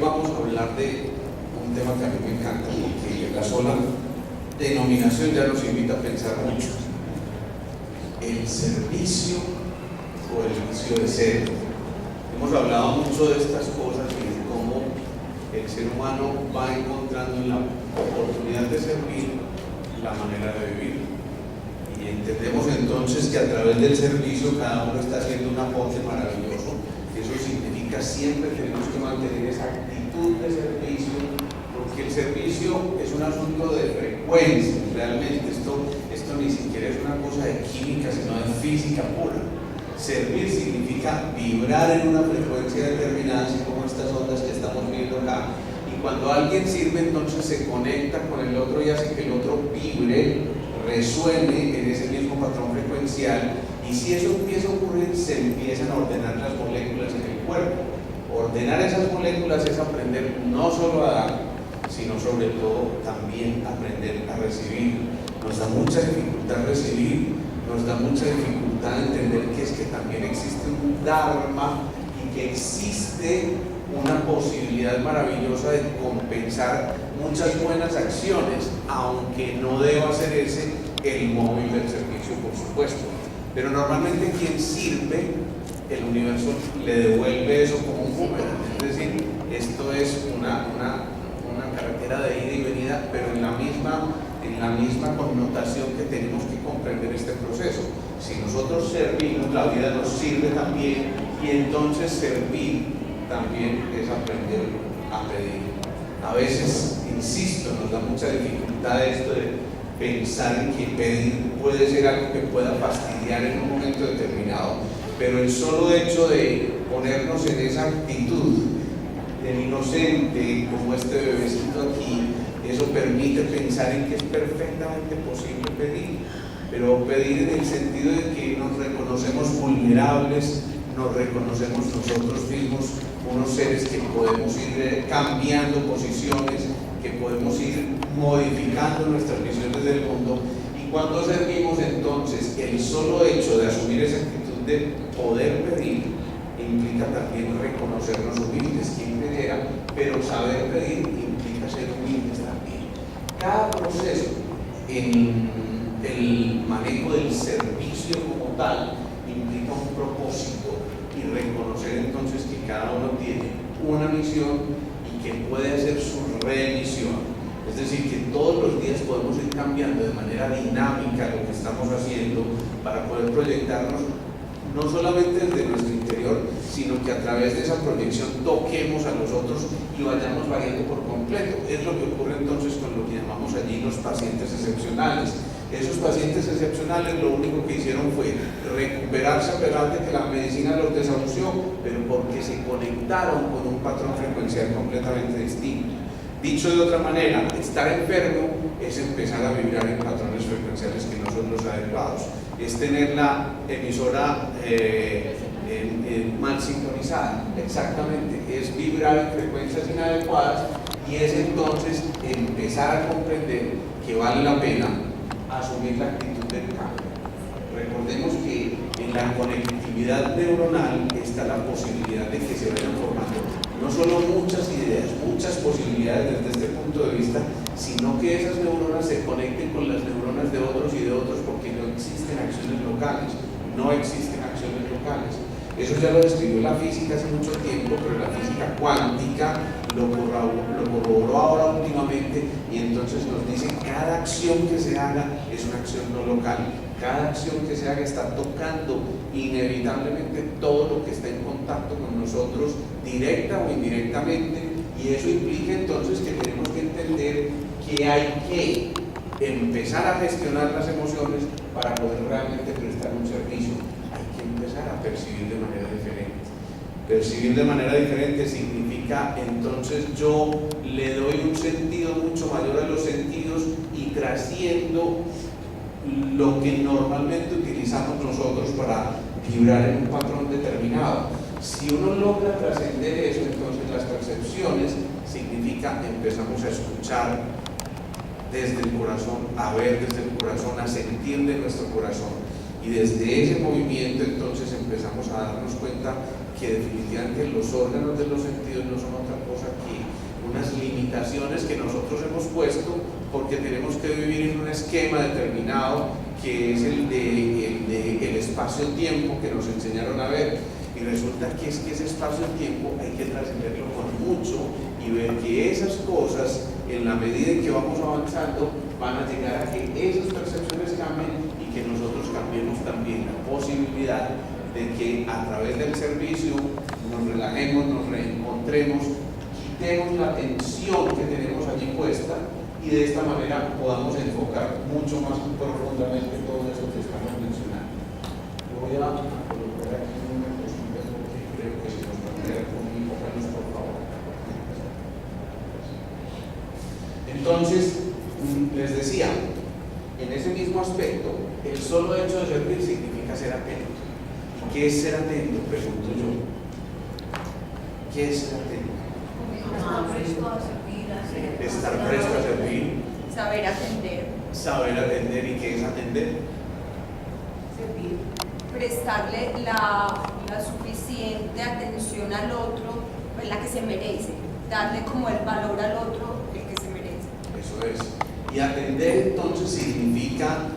vamos a hablar de un tema que a mí me encanta, porque la sola denominación ya nos invita a pensar mucho. El servicio o el vicio de ser. Hemos hablado mucho de estas cosas y de cómo el ser humano va encontrando en la oportunidad de servir la manera de vivir. Y entendemos entonces que a través del servicio cada uno está haciendo un aporte maravilloso. Eso significa siempre tenemos que mantener esa actitud de servicio, porque el servicio es un asunto de frecuencia. Realmente esto ni siquiera es una cosa de química, sino de física pura. Servir significa vibrar en una frecuencia determinada, así como estas ondas que estamos viendo acá. Y cuando alguien sirve, entonces se conecta con el otro y hace que el otro vibre, resuene en ese mismo patrón frecuencial. Y si eso empieza a ocurrir, se empiezan a ordenar las moléculas en el cuerpo. Ordenar esas moléculas es aprender no solo a dar, sino sobre todo también aprender a recibir. Nos da mucha dificultad recibir, nos da mucha dificultad entender que es que también existe un dharma y que existe una posibilidad maravillosa de compensar muchas buenas acciones, aunque no deba ser ese el móvil del servicio, por supuesto. Pero normalmente quien sirve, el universo le devuelve eso como un boomerang. Es decir, esto es una carretera de ida y venida, pero en la misma connotación que tenemos que comprender este proceso. Si nosotros servimos, la vida nos sirve también, y entonces servir también es aprender a pedir. A veces, insisto, nos da mucha dificultad esto de pensar en que pedir puede ser algo que pueda fastidiar en un momento determinado, pero el solo hecho de ponernos en esa actitud del inocente, como este bebecito aquí, eso permite pensar en que es perfectamente posible pedir, pero pedir en el sentido de que nos reconocemos vulnerables, nos reconocemos nosotros mismos unos seres que podemos ir cambiando posiciones, que podemos ir modificando nuestras visiones del mundo. Y cuando servimos, entonces el solo hecho de asumir esa actitud de poder pedir implica también reconocernos humildes, quien creyera, pero saber pedir implica ser humildes también. Cada proceso en el manejo del servicio como tal implica un propósito, y reconocer entonces que cada uno tiene una misión y que puede hacer su remisión. Es decir, que todos los días podemos ir cambiando de manera dinámica lo que estamos haciendo para poder proyectarnos no solamente desde nuestro interior, sino que a través de esa proyección toquemos a los otros y vayamos variando por completo. Es lo que ocurre entonces con lo que llamamos allí los pacientes excepcionales. Esos pacientes excepcionales lo único que hicieron fue recuperarse a pesar de que la medicina los desahució, pero porque se conectaron con un patrón frecuencial completamente distinto. Dicho de otra manera, estar enfermo es empezar a vibrar en patrones frecuenciales que no son los adecuados. Es tener la emisora mal sincronizada, exactamente, es vibrar en frecuencias inadecuadas, y es entonces empezar a comprender que vale la pena asumir la actitud del cambio. Recordemos que en la conectividad neuronal está la posibilidad de que se vayan formando no solo muchas ideas, muchas posibilidades desde este punto de vista, sino que esas neuronas se conecten con las neuronas de otros y de otros, porque no existen acciones locales, no existen acciones locales. Eso ya lo describió la física hace mucho tiempo, pero la física cuántica lo corroboró ahora últimamente, y entonces nos dice que cada acción que se haga es una acción no local. Cada acción que se haga está tocando inevitablemente todo lo que está en contacto con nosotros, directa o indirectamente, y eso implica entonces que tenemos que entender que hay que empezar a gestionar las emociones para poder realmente prestar un servicio. Hay que empezar a percibir de manera diferente. Percibir de manera diferente significa entonces yo le doy un sentido mucho mayor a los sentidos y trasciendo lo que normalmente utilizamos nosotros para vibrar en un patrón determinado. Si uno logra trascender eso, entonces las percepciones significa empezamos a escuchar desde el corazón, a ver desde el corazón, a sentir de nuestro corazón. Y desde ese movimiento entonces empezamos a darnos cuenta que definitivamente los órganos de los sentidos no son otra cosa que unas limitaciones que nosotros hemos puesto porque tenemos que vivir en un esquema determinado que es el espacio-tiempo que nos enseñaron a ver, y resulta que es que ese espacio-tiempo hay que trascenderlo con mucho y ver que esas cosas, en la medida en que vamos avanzando, van a llegar a que esas percepciones cambien y que nosotros cambiemos también la posibilidad de que a través del servicio nos relajemos, nos reencontremos, quitemos la tensión que tenemos allí puesta y de esta manera podamos enfocar mucho más profundamente todo eso que estamos mencionando. Voy a colocar aquí una cosita porque creo que se nos va a quedar con mi pónganos por favor. Entonces, les decía, en ese mismo aspecto, el solo hecho de servir significa ser atento. ¿Qué es ser atento? Pregunto yo. ¿Qué es ser atento? Estar presto a servir. Saber atender. Saber atender. ¿Y qué es atender? Servir. Prestarle la suficiente atención al otro, pues la que se merece. Darle como el valor al otro, el que se merece. Eso es. Y atender entonces significa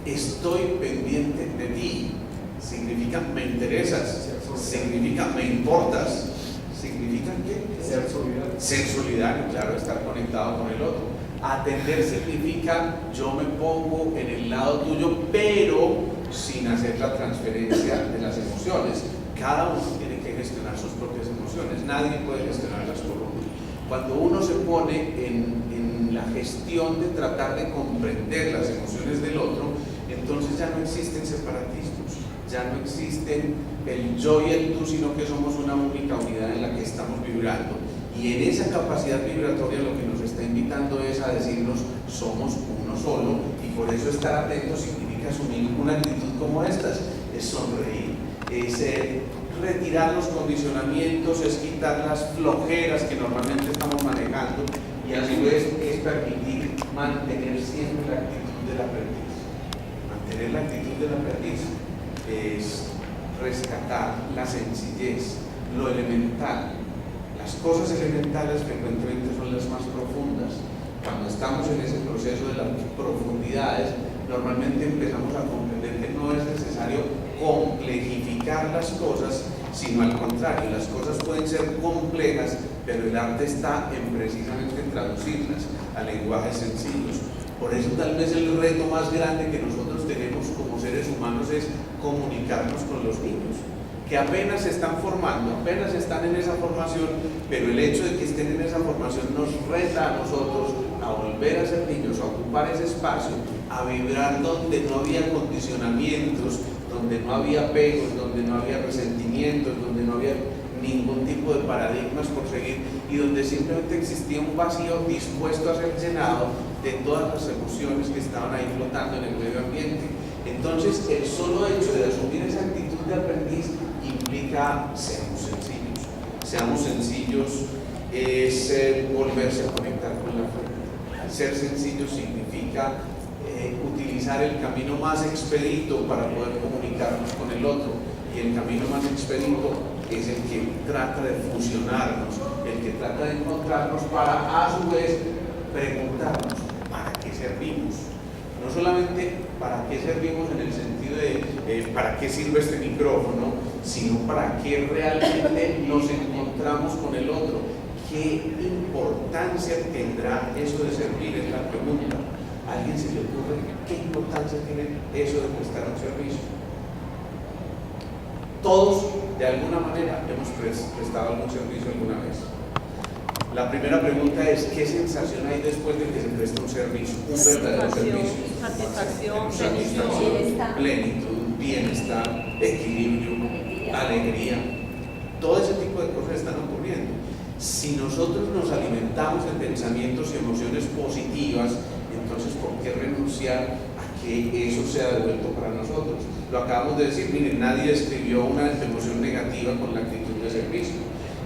estoy pendiente de ti. Significa me interesas. Significa me importas. ¿Significa qué? Ser solidario. Ser solidario, claro, estar conectado con el otro. Atender significa yo me pongo en el lado tuyo, pero sin hacer la transferencia de las emociones. Cada uno tiene que gestionar sus propias emociones, nadie puede gestionarlas por uno. Cuando uno se pone en la gestión de tratar de comprender las emociones del otro, entonces ya no existen separatismos, ya no existen el yo y el tú, sino que somos una única unidad en la que estamos vibrando. Y en esa capacidad vibratoria lo que nos está invitando es a decirnos somos uno solo, y por eso estar atentos significa asumir una actitud como estas, es sonreír, es retirar los condicionamientos, es quitar las flojeras que normalmente estamos manejando, y a su vez es permitir mantener siempre la actitud del aprendiz. Mantener la actitud del aprendiz es rescatar la sencillez, lo elemental. Las cosas elementales frecuentemente son las más profundas. Cuando estamos en ese proceso de las profundidades, normalmente empezamos a comprender que no es necesario complejificar las cosas, sino al contrario, las cosas pueden ser complejas, pero el arte está en precisamente traducirlas a lenguajes sencillos. Por eso tal vez el reto más grande que nosotros tenemos como seres humanos es comunicarnos con los niños, que apenas se están formando, apenas están en esa formación, pero el hecho de que estén en esa formación nos reta a nosotros a volver a ser niños, a ocupar ese espacio, a vibrar donde no había condicionamientos, donde no había apegos, donde no había resentimientos, donde no había ningún tipo de paradigmas por seguir y donde simplemente existía un vacío dispuesto a ser llenado de todas las emociones que estaban ahí flotando en el medio ambiente. Entonces, el solo hecho de asumir esa actitud de aprendiz implica seamos sencillos. Seamos sencillos es volverse a conectar con la fuente. Ser sencillo significa utilizar el camino más expedito para poder comunicarnos con el otro, y el camino más expedito es el que trata de fusionarnos, el que trata de encontrarnos para a su vez preguntarnos ¿para qué servimos? No solamente para qué servimos en el sentido de para qué sirve este micrófono, sino para qué realmente nos encontramos con el otro. ¿Qué importancia tendrá eso de servir? Es la pregunta. ¿A alguien se le ocurre qué importancia tiene eso de prestar un servicio? Todos, de alguna manera, hemos prestado algún servicio alguna vez. La primera pregunta es, ¿qué sensación hay después de que se presta un servicio? Un verdadero servicio. Satisfacción, plenitud, bienestar, equilibrio, alegría. Todo ese tipo de cosas están ocurriendo. Si nosotros nos alimentamos de pensamientos y emociones positivas, entonces ¿por qué renunciar a que eso sea devuelto para nosotros? Lo acabamos de decir, miren, nadie escribió una emoción negativa con la actitud de servicio.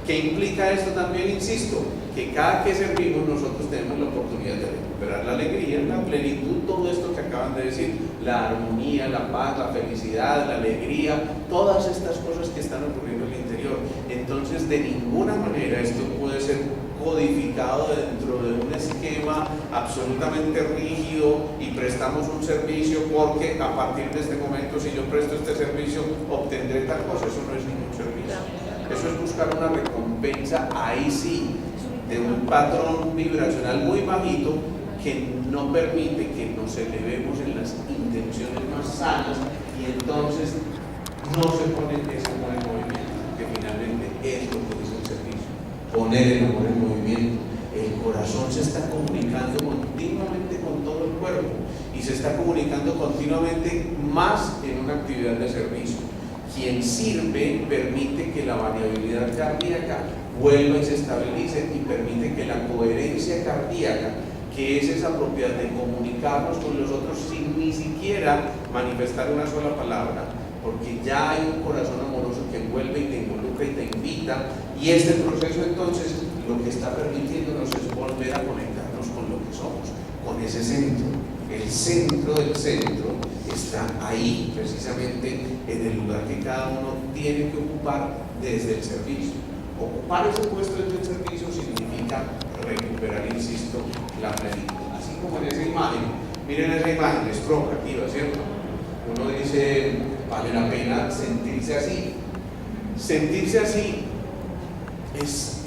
¿Qué implica esto también? Insisto, que cada que servimos nosotros tenemos la oportunidad de recuperar la alegría, la plenitud, todo esto que acaban de decir, la armonía, la paz, la felicidad, la alegría, todas estas cosas que están ocurriendo en el interior. Entonces, de ninguna manera esto puede ser codificado dentro de un esquema absolutamente rígido y prestamos un servicio porque a partir de este momento, si yo presto este servicio, obtendré tal cosa. Eso no es ningún servicio. Eso es buscar una recompensa, ahí sí, de un patrón vibracional muy bajito que no permite que nos elevemos en las intenciones más sanas, y entonces no se pone ese amor en movimiento, que finalmente es lo que dice el servicio, poner el amor en movimiento. El corazón se está comunicando continuamente con todo el cuerpo y se está comunicando continuamente más en una actividad de servicio. Quien sirve permite que la variabilidad cardíaca vuelva y se estabilice, y permite que la coherencia cardíaca, que es esa propiedad de comunicarnos con los otros sin ni siquiera manifestar una sola palabra, porque ya hay un corazón amoroso que envuelve y te involucra y te invita, y este proceso entonces lo que está permitiéndonos es volver a conectarnos con lo que somos, con ese centro. El centro del centro está ahí, precisamente en el lugar que cada uno tiene que ocupar desde el servicio. Ocupar ese puesto desde el servicio significa recuperar, insisto, la plenitud. Así como en esa imagen, miren esa imagen, es provocativa, ¿cierto? Uno dice, vale la pena sentirse así. Sentirse así es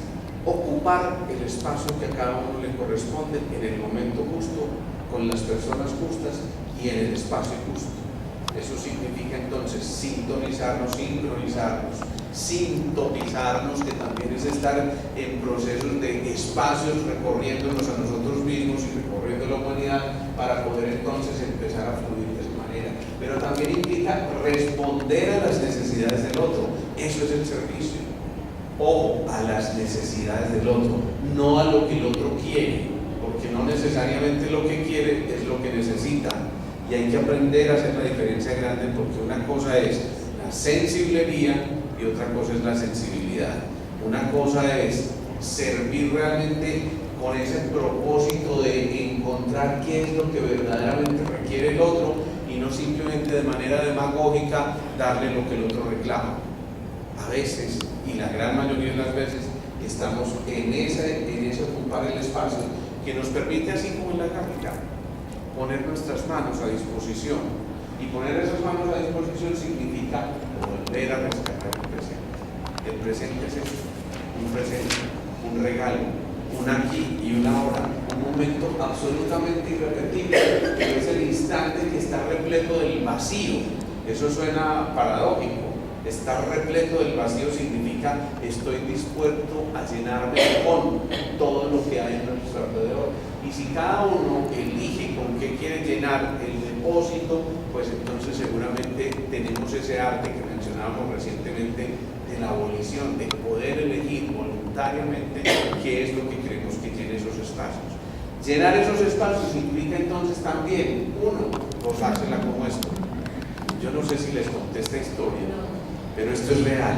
ocupar el espacio que a cada uno le corresponde en el momento justo, con las personas justas y en el espacio justo. Eso significa entonces sintonizarnos, sincronizarnos, sintonizarnos, que también es estar en procesos de espacios recorriéndonos a nosotros mismos y recorriendo la humanidad para poder entonces empezar a fluir de esa manera. Pero también implica responder a las necesidades del otro. Eso es el servicio. O a las necesidades del otro, no a lo que el otro quiere, porque no necesariamente lo que quiere es lo que necesita. Y hay que aprender a hacer la diferencia grande, porque una cosa es la sensiblería y otra cosa es la sensibilidad. Una cosa es servir realmente con ese propósito de encontrar qué es lo que verdaderamente requiere el otro, y no simplemente de manera demagógica darle lo que el otro reclama. A veces, y la gran mayoría de las veces, estamos en ese ocupar el espacio que nos permite, así como en la gráfica, poner nuestras manos a disposición. Y poner esas manos a disposición significa volver a rescatar el presente. El presente es eso, un presente, un regalo, un aquí y un ahora, un momento absolutamente irrepetible, que es el instante que está repleto del vacío. Eso suena paradójico. Estar repleto del vacío significa estoy dispuesto a llenarme con todo lo que hay en nuestro alrededor. Y si cada uno elige con qué quiere llenar el depósito, pues entonces seguramente tenemos ese arte que mencionábamos recientemente de la abolición, de poder elegir voluntariamente qué es lo que queremos que llene esos espacios. Llenar esos espacios implica entonces también, uno, gozársela como esto. Yo no sé si les conté esta historia, pero esto es real.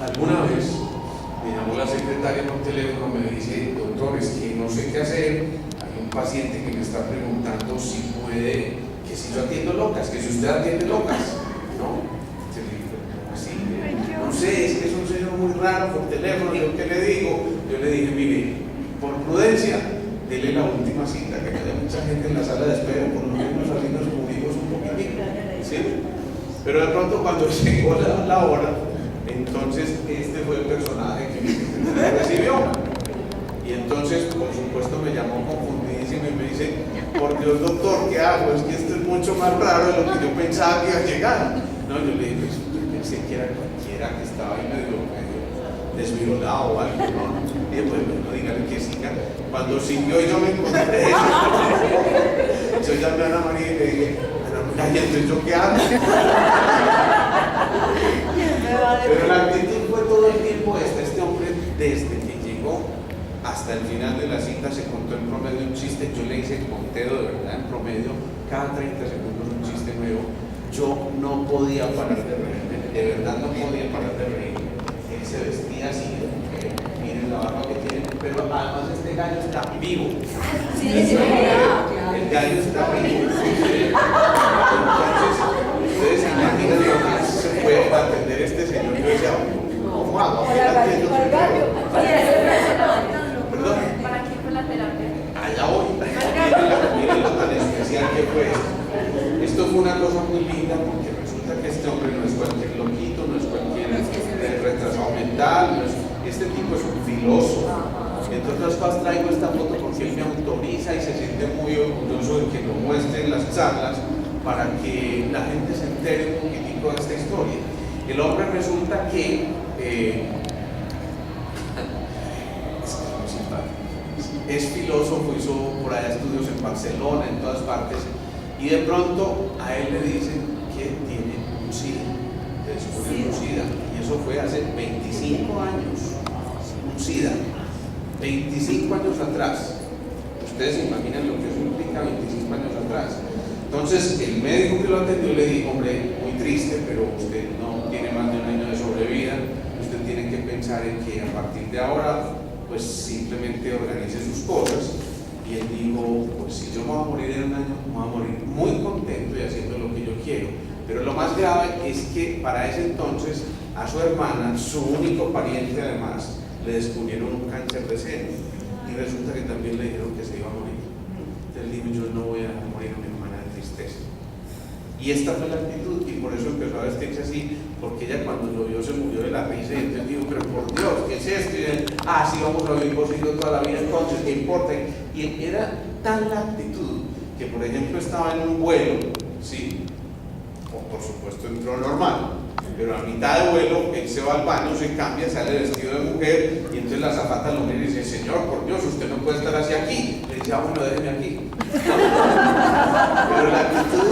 Alguna vez me llamó la secretaria por teléfono, me dice, doctor, es que no sé qué hacer, hay un paciente que me está preguntando si puede, que si yo atiendo locas, que si usted atiende locas, ¿no? Yo le digo, ¿cómo así? No sé, es que es un señor muy raro por teléfono. ¿Yo qué le digo? Yo le dije, mire, por prudencia, dele la última cita, que haya mucha gente en la sala de espera, por lo menos así nos cubrimos un poquitito, ¿sí? Pero de pronto cuando llegó la hora, entonces este fue el personaje que me recibió. Y entonces, por supuesto, me llamó confundidísimo y me dice, por Dios, doctor, ¿qué hago? Es que esto es mucho más raro de lo que yo pensaba que iba a llegar. No, yo le dije, pues yo pensé que era cualquiera que estaba ahí medio desvirolado o algo, ¿no? Y después, no, dígale que siga. Cuando siguió yo me encontré eso. Yo llamé a Ana María y le dije, Ana María, entonces ¿yo qué hago? Pero la actitud fue todo el tiempo esta. Este hombre, desde que llegó hasta el final de la cita, se contó en promedio un chiste. Yo le hice el conteo de verdad, en promedio, cada 30 segundos un chiste nuevo. Yo no podía parar de reír, de verdad no podía parar de reír. Él se vestía así, miren la barba que tiene, pero además este gallo está vivo. Sí, claro. El gallo está vivo. Entonces, ustedes se imaginan lo que se puede atender este señor. Yo decía, ¿cómo hago? ¿Para quién fue la terapia? Allá voy. Miren lo tan especial que fue esto. Esto fue una cosa muy linda porque resulta que este hombre no es cualquier loquito, no es cualquier retrasado mental, este tipo es un filósofo. Entre otras cosas traigo esta foto porque él me autoriza y se siente muy orgulloso de que lo muestre en las charlas para que la gente se entere un poquitico de esta historia. El hombre resulta que es filósofo, hizo por allá estudios en Barcelona, en todas partes, y de pronto a él le dicen que tiene un SIDA, le descubren un SIDA, y eso fue hace 25 años, un SIDA, 25 años atrás. Ustedes se imaginan lo que eso implica 25 años atrás. Entonces el médico que lo atendió le dijo, hombre, muy triste, pero usted no tiene más de un año de sobrevida, usted tiene que pensar en que a partir de ahora pues simplemente organice sus cosas. Y él dijo, pues si yo me voy a morir en un año, me voy a morir muy contento y haciendo lo que yo quiero. Pero lo más grave es que para ese entonces a su hermana, su único pariente además, le descubrieron un cáncer de seno y resulta que también le dijeron que se iba a morir. Entonces dijo, yo no voy a morir a mi hermana de tristeza. Y esta fue la actitud, y por eso empezó a vestirse así, porque ella cuando lo vio se murió de la risa, y entonces dijo, pero por Dios, ¿qué es esto? Y él, sí, vamos a vivir consigo toda la vida, entonces, ¿qué importa? Y era tan la actitud que, por ejemplo, estaba en un vuelo, ¿sí? O por supuesto entró normal, pero a mitad de vuelo él se va al baño, se cambia, sale vestido de mujer, y entonces la azafata lo mira y dice, señor, por Dios, usted no puede estar así aquí. Le dice, bueno, déjeme aquí. Pero la actitud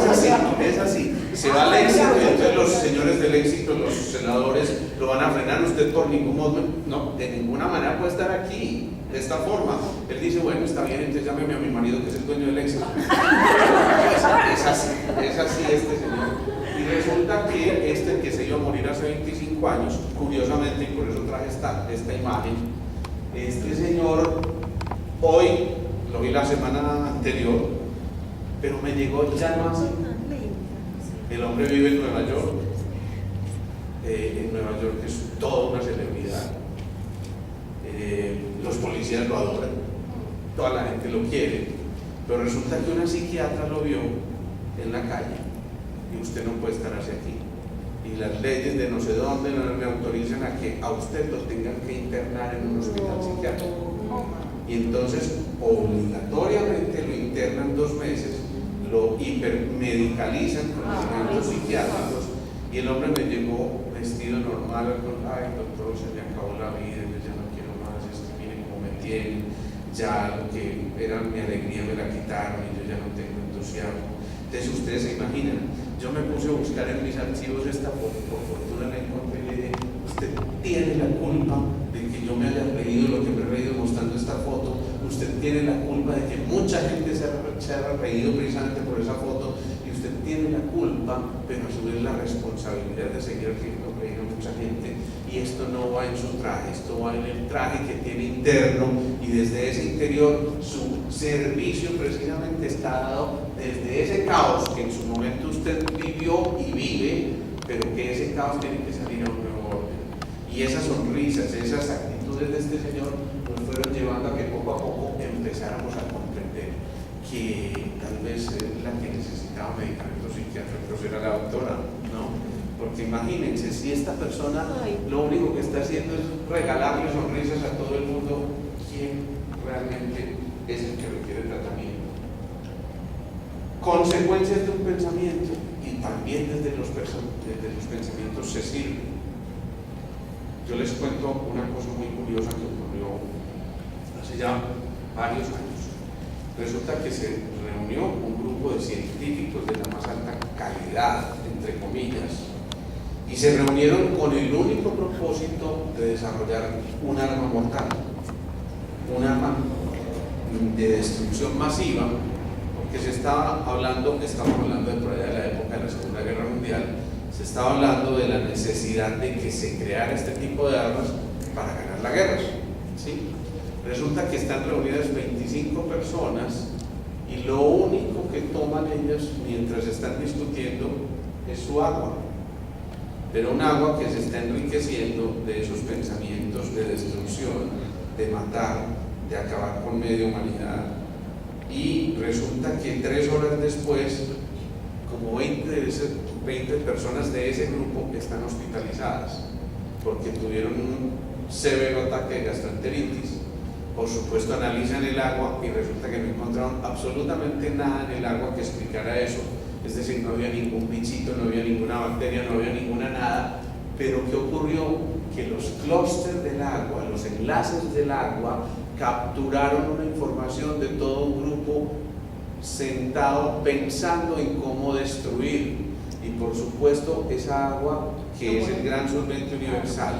es así. Se va al éxito y entonces los señores del éxito, los senadores, lo van a frenar. Usted por ningún modo, no, de ninguna manera puede estar aquí, de esta forma. Él dice, bueno, está bien, entonces llámeme a mi marido que es el dueño del éxito. Es así este señor. Y resulta que este que se iba a morir hace 25 años, curiosamente, y por eso traje esta imagen, este señor, hoy, lo vi la semana anterior, pero me llegó ya no así. El hombre vive en Nueva York. En Nueva York es toda una celebridad. Los policías lo adoran, toda la gente lo quiere, pero resulta que una psiquiatra lo vio en la calle y usted no puede estar hacia aquí. Y las leyes de no sé dónde no le autorizan a que a usted lo tengan que internar en un hospital psiquiátrico. Y entonces obligatoriamente lo internan 2 meses, lo hipermedicalizan con medicamentos psiquiátricos, y el hombre me llegó vestido normal, ay doctor, se me acabó la vida, yo ya no quiero más, miren cómo me tienen, ya lo que era mi alegría me la quitaron y yo ya no tengo entusiasmo. Entonces ustedes se imaginan, yo me puse a buscar en mis archivos esta foto, por fortuna la encontré y le dije, usted tiene la culpa de que yo me haya reído lo que me he reído mostrando esta foto, usted tiene la culpa de que mucha gente se ha reído precisamente por esa foto, y usted tiene la culpa, pero a su vez la responsabilidad de seguir haciendo reír a mucha gente. Y esto no va en su traje, esto va en el traje que tiene interno, y desde ese interior su servicio precisamente está dado desde ese caos que en su momento usted vivió y vive, pero que ese caos tiene que salir a un nuevo orden. Y esas sonrisas, esas actitudes de este señor nos fueron llevando a que poco a poco empezáramos a comprender que tal vez la que necesitaba medicamentos psiquiátricos era la doctora, ¿no? Porque imagínense, si esta persona lo único que está haciendo es regalarle sonrisas a todo el mundo, ¿quién realmente es el que requiere tratamiento? Consecuencias de un pensamiento, y también desde los pensamientos se sirve. Yo les cuento una cosa muy curiosa que ocurrió hace ya varios años. Resulta que se reunió un grupo de científicos de la más alta calidad, entre comillas, y se reunieron con el único propósito de desarrollar un arma mortal, un arma de destrucción masiva, porque estamos hablando de por allá de la época de la Segunda Guerra Mundial, se estaba hablando de la necesidad de que se creara este tipo de armas para ganar la guerra, ¿sí? Resulta que están reunidas 25 personas y lo único que toman ellas mientras están discutiendo es su agua, pero un agua que se está enriqueciendo de esos pensamientos de destrucción, de matar, de acabar con media humanidad. Y resulta que 3 horas después, como 20 personas de ese grupo están hospitalizadas porque tuvieron un severo ataque de gastroenteritis. Por supuesto analizan el agua y resulta que no encontraron absolutamente nada en el agua que explicara eso, es decir, no había ningún bichito, no había ninguna bacteria, no había ninguna nada. Pero ¿qué ocurrió? Que los clústeres del agua, los enlaces del agua, capturaron una información de todo un grupo sentado pensando en cómo destruir. Y por supuesto esa agua, que es el gran solvente universal,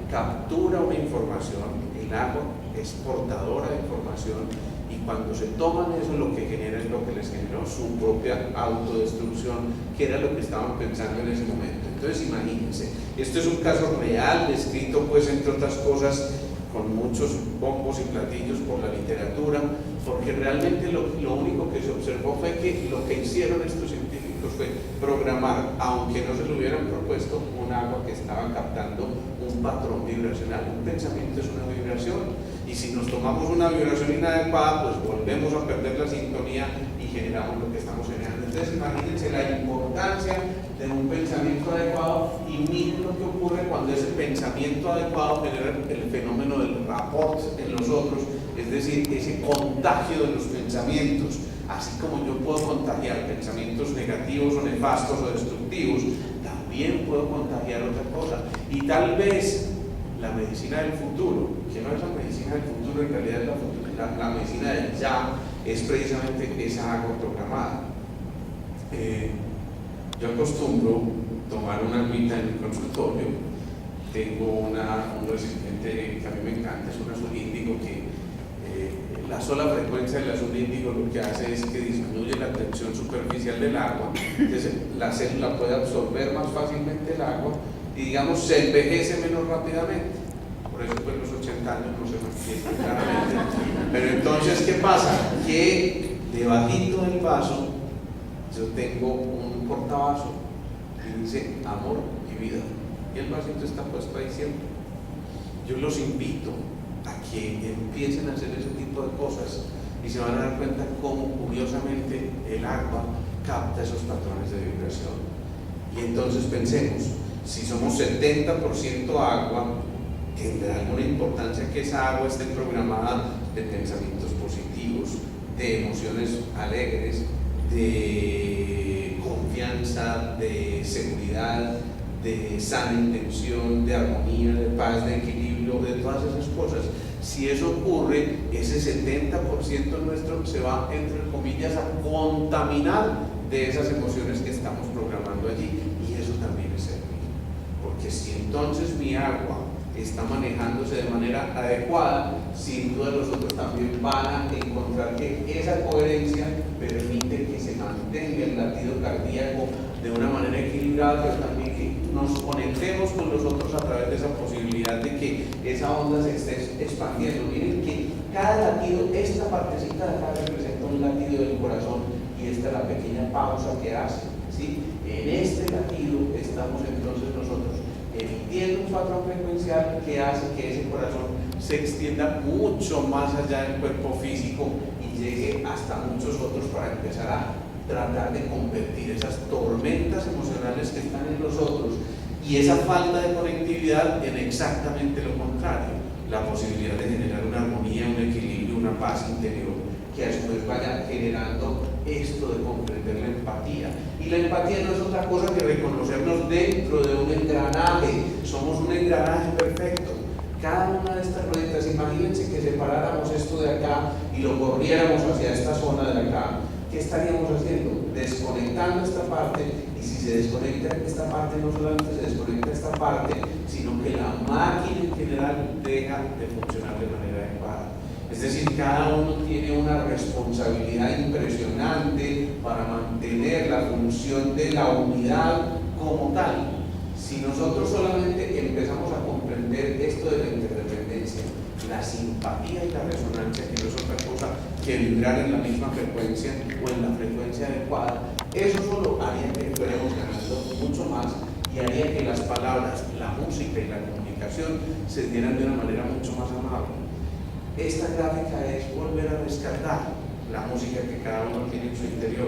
captura una información. El agua es portadora de información, y cuando se toman eso, lo que genera es lo que les generó su propia autodestrucción, que era lo que estaban pensando en ese momento. Entonces imagínense, esto es un caso real, descrito pues entre otras cosas con muchos bombos y platillos por la literatura, porque realmente lo único que se observó fue que lo que hicieron estos científicos fue programar, aunque no se lo hubieran propuesto, un agua que estaba captando un patrón vibracional. Un pensamiento es una vibración, y si nos tomamos una vibración inadecuada, pues volvemos a perder la sintonía y generamos lo que estamos generando. Entonces imagínense la importancia de un pensamiento adecuado, y miren lo que ocurre cuando ese pensamiento adecuado genera el fenómeno del rapport en los otros, es decir, ese contagio de los pensamientos. Así como yo puedo contagiar pensamientos negativos o nefastos o destructivos, también puedo contagiar otra cosa. Y tal vez la medicina del futuro, que no es la medicina del futuro, en realidad es la medicina del ya, es precisamente esa agua programada. Yo acostumbro tomar una agüita en el consultorio. Tengo un recipiente que a mí me encanta, es un azul índigo que la sola frecuencia del azul índigo lo que hace es que disminuye la tensión superficial del agua, entonces la célula puede absorber más fácilmente el agua y, digamos, se envejece menos rápidamente. Por eso pues los 80 años no se manifiestan claramente. Pero entonces, ¿qué pasa? Que debajito del vaso yo tengo un portavasos que dice amor y vida, y el vasito está puesto ahí siempre. Yo los invito a que empiecen a hacer ese tipo de cosas y se van a dar cuenta cómo curiosamente el agua capta esos patrones de vibración. Y entonces pensemos, si somos 70% agua, tendrá alguna importancia que esa agua esté programada de pensamientos positivos, de emociones alegres, de confianza, de seguridad, de sana intención, de armonía, de paz, de equilibrio, de todas esas cosas. Si eso ocurre, ese 70% nuestro se va, entre comillas, a contaminar de esas emociones que estamos programando allí, y eso también es servir. Porque si entonces mi agua está manejándose de manera adecuada, sin duda los otros también van a encontrar que esa coherencia permite que se mantenga el latido cardíaco de una manera equilibrada, pero también que nos conectemos con los otros a través de esa posibilidad de que esa onda se esté expandiendo. Miren que cada latido, esta partecita de acá representa un latido del corazón, y esta es la pequeña pausa que hace, ¿sí? En este latido estamos entonces nosotros emitiendo un patrón frecuencial que hace que ese corazón se extienda mucho más allá del cuerpo físico y llegue hasta muchos otros, para empezar a tratar de convertir esas tormentas emocionales que están en los otros y esa falta de conectividad en exactamente lo contrario, la posibilidad de generar una armonía, un equilibrio, una paz interior, que a su vez vaya generando esto de comprender la empatía. Y la empatía no es otra cosa que reconocernos dentro de un engranaje. Somos un engranaje perfecto. Cada una de estas rueditas, imagínense que separáramos esto de acá y lo corriéramos hacia esta zona de acá. ¿Qué estaríamos haciendo? Desconectando esta parte, y si se desconecta esta parte, no solamente se desconecta esta parte, sino que la máquina en general deja de funcionar de manera adecuada. Es decir, cada uno tiene una responsabilidad impresionante para mantener la función de la unidad como tal, si nosotros solamente empezamos a comprender esto de la interdependencia, la simpatía y la resonancia, que no es otra cosa que vibrar en la misma frecuencia o en la frecuencia adecuada, eso solo haría que fuéramos ganando mucho más y haría que las palabras, la música y la comunicación se dieran de una manera mucho más amable. Esta gráfica es volver a rescatar la música que cada uno tiene en su interior.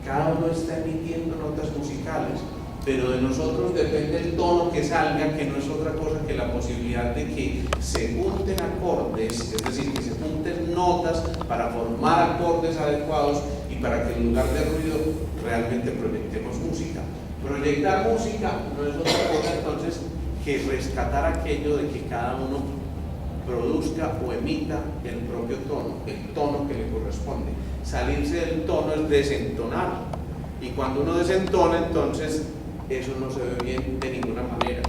Cada uno está emitiendo notas musicales, pero de nosotros depende el tono que salga, que no es otra cosa que la posibilidad de que se junten acordes, es decir, que se junten notas para formar acordes adecuados y para que en lugar de ruido realmente proyectemos música. Proyectar música no es otra cosa entonces que rescatar aquello de que cada uno produzca o emita el propio tono, el tono que le corresponde. Salirse del tono es desentonar, y cuando uno desentona, entonces eso no se ve bien de ninguna manera.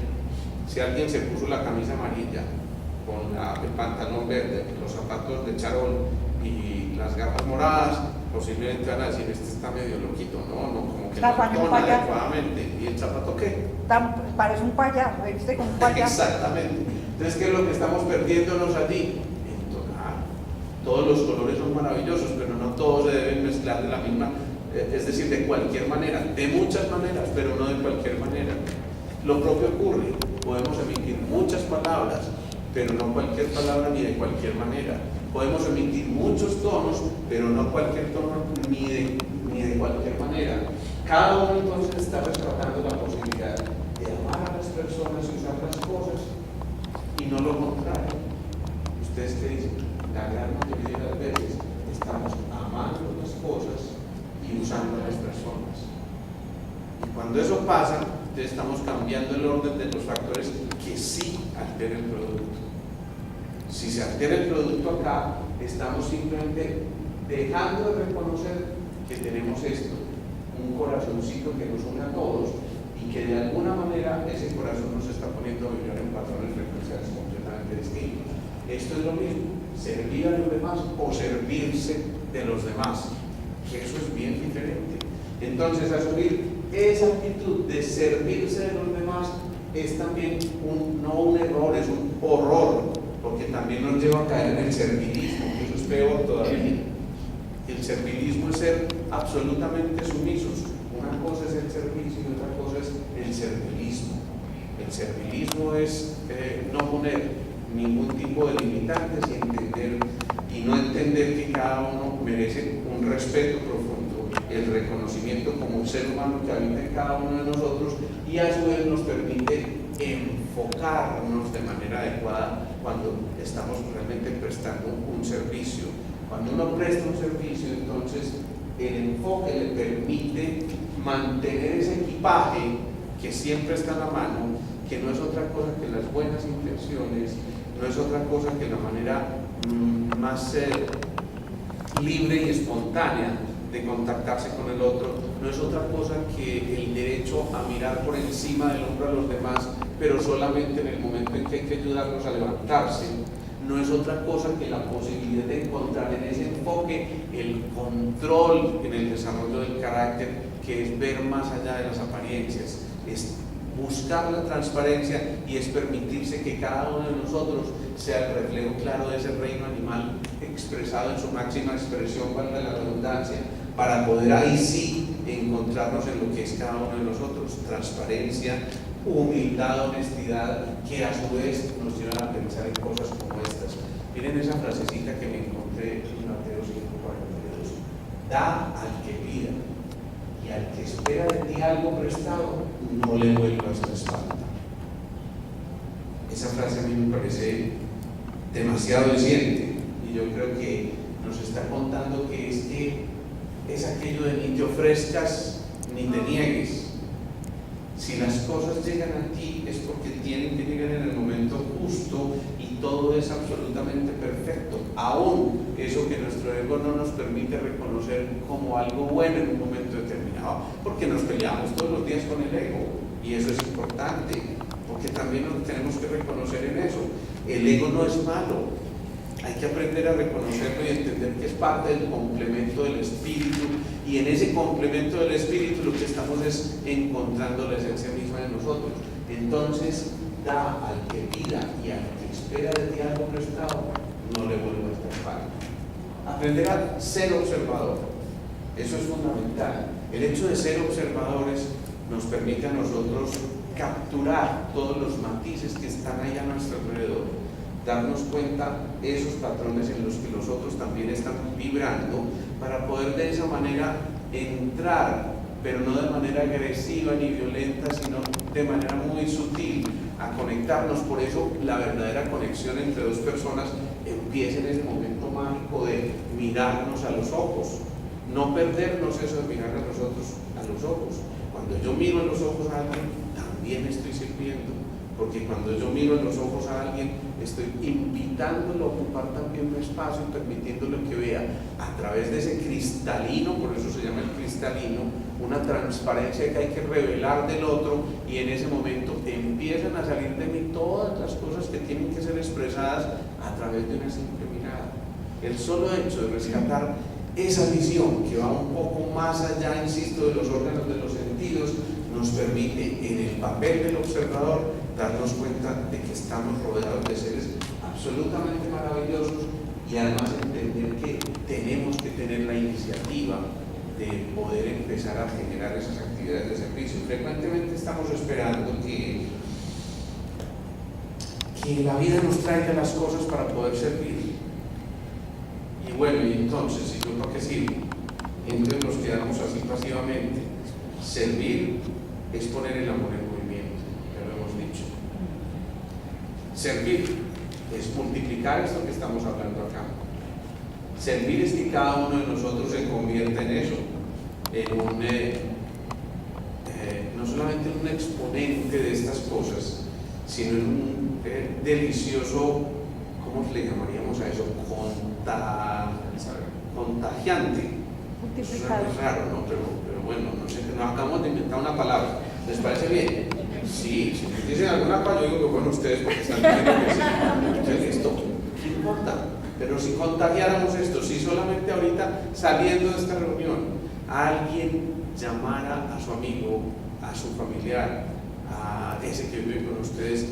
Si alguien se puso la camisa amarilla con el pantalón verde, los zapatos de charol y las gafas moradas, posiblemente van a decir, este está medio loquito, no, como que no tona adecuadamente. ¿Y el zapato qué? Parece un payaso, ¿viste? Como un payaso. Exactamente. Entonces, ¿qué es lo que estamos perdiéndonos allí? Entonar. Todos los colores son maravillosos, pero no todos se deben mezclar de la misma, es decir, de cualquier manera, de muchas maneras, pero no de cualquier manera. Lo propio ocurre, podemos emitir muchas palabras, pero no cualquier palabra ni de cualquier manera. Podemos emitir muchos tonos, pero no cualquier tono ni de cualquier manera. Cada uno entonces está rescatando la posibilidad de amar a las personas y usar las cosas, y no lo contrario. Ustedes que dicen, la gran mayoría de las veces estamos amando las cosas y usando a las personas. Y cuando eso pasa, entonces estamos cambiando el orden de los factores que sí alteran el producto. Si se altera el producto acá, estamos simplemente dejando de reconocer que tenemos esto, un corazoncito que nos une a todos, y que de alguna manera ese corazón nos está poniendo a vibrar en patrones frecuenciales completamente distintos. Esto es lo mismo, servir a los demás o servirse de los demás, que eso es bien diferente. Entonces, asumir esa actitud de servirse de los demás es también no un error, es un horror, porque también nos lleva a caer en el servilismo, que eso es peor todavía. El servilismo es ser absolutamente sumisos. Una cosa es el servicio y otra cosa es el servilismo. El servilismo es no poner ningún tipo de limitantes y no entender que cada uno merece un respeto profundo, el reconocimiento como un ser humano que habita en cada uno de nosotros, y a su vez nos permite enfocarnos de manera adecuada cuando estamos realmente prestando un servicio. Cuando uno presta un servicio, entonces el enfoque le permite mantener ese equipaje que siempre está a la mano, que no es otra cosa que las buenas intenciones, no es otra cosa que la manera más libre y espontánea de contactarse con el otro, no es otra cosa que el derecho a mirar por encima del hombro a los demás, pero solamente en el momento en que hay que ayudarlos a levantarse. No es otra cosa que la posibilidad de encontrar en ese enfoque el control en el desarrollo del carácter, que es ver más allá de las apariencias, es buscar la transparencia y es permitirse que cada uno de nosotros sea el reflejo claro de ese reino animal expresado en su máxima expresión, valga la redundancia, para poder ahí sí encontrarnos en lo que es cada uno de nosotros: transparencia, humildad, honestidad, que a su vez nos llevan a pensar en cosas como estas. Miren esa frasecita que me encontré en Mateo 5:42: da al que pida, y al que espera de ti algo prestado, no le vuelvas la espalda. Esa frase a mí me parece demasiado diciente, y yo creo que nos está contando que es aquello de ni te ofrezcas ni te niegues. Si las cosas llegan a ti es porque tienen que llegar en el momento justo, y todo es absolutamente perfecto, aún eso que nuestro ego no nos permite reconocer como algo bueno en un momento determinado, porque nos peleamos todos los días con el ego, y eso es importante, porque también nos tenemos que reconocer en eso. El ego no es malo, hay que aprender a reconocerlo y entender que es parte del complemento del espíritu, y en ese complemento del espíritu lo que estamos es encontrando la esencia misma de nosotros. Entonces, da al que pida y al que espera de ti algo prestado, no le vuelvas a estar. Aprender a ser observador, eso es fundamental. El hecho de ser observadores nos permite a nosotros capturar todos los matices que están ahí a nuestro alrededor, darnos cuenta de esos patrones en los que los otros también están vibrando, para poder de esa manera entrar, pero no de manera agresiva ni violenta, sino de manera muy sutil, a conectarnos. Por eso la verdadera conexión entre dos personas empieza en ese momento mágico de mirarnos a los ojos, no perdernos eso de mirar a nosotros a los ojos. Cuando yo miro en los ojos a alguien, también estoy sirviendo, porque cuando yo miro en los ojos a alguien, estoy invitándolo a ocupar también un espacio y permitiéndole que vea a través de ese cristalino, por eso se llama el cristalino, una transparencia que hay que revelar del otro, y en ese momento empiezan a salir de mí todas las cosas que tienen que ser expresadas a través de una simple mirada. El solo hecho de rescatar esa visión que va un poco más allá, insisto, de los órganos de los sentidos, nos permite en el papel del observador darnos cuenta de que estamos rodeados de seres absolutamente maravillosos, y además entender que tenemos que tener la iniciativa de poder empezar a generar esas actividades de servicio. Frecuentemente estamos esperando que la vida nos traiga las cosas para poder servir. Y bueno, y entonces, ¿y yo para qué sirvo? Entonces nos quedamos así pasivamente. Servir es poner el amor en movimiento, ya lo hemos dicho. Servir es multiplicar esto que estamos hablando acá. Servir es que cada uno de nosotros se convierta en eso, en un, no solamente en un exponente de estas cosas, sino en un delicioso, ¿cómo le llamaríamos a eso? Contagiante. Multiplicado. Es raro, ¿no? Pero bueno, no sé, nos acabamos de inventar una palabra. ¿Les parece bien? Sí, si me dicen alguna cosa, yo digo que bueno, ustedes porque están diciendo que sí. Entonces, esto, ¿qué importa? Pero si contagiáramos esto, si solamente ahorita saliendo de esta reunión alguien llamara a su amigo, a su familiar, a ese que vive con ustedes,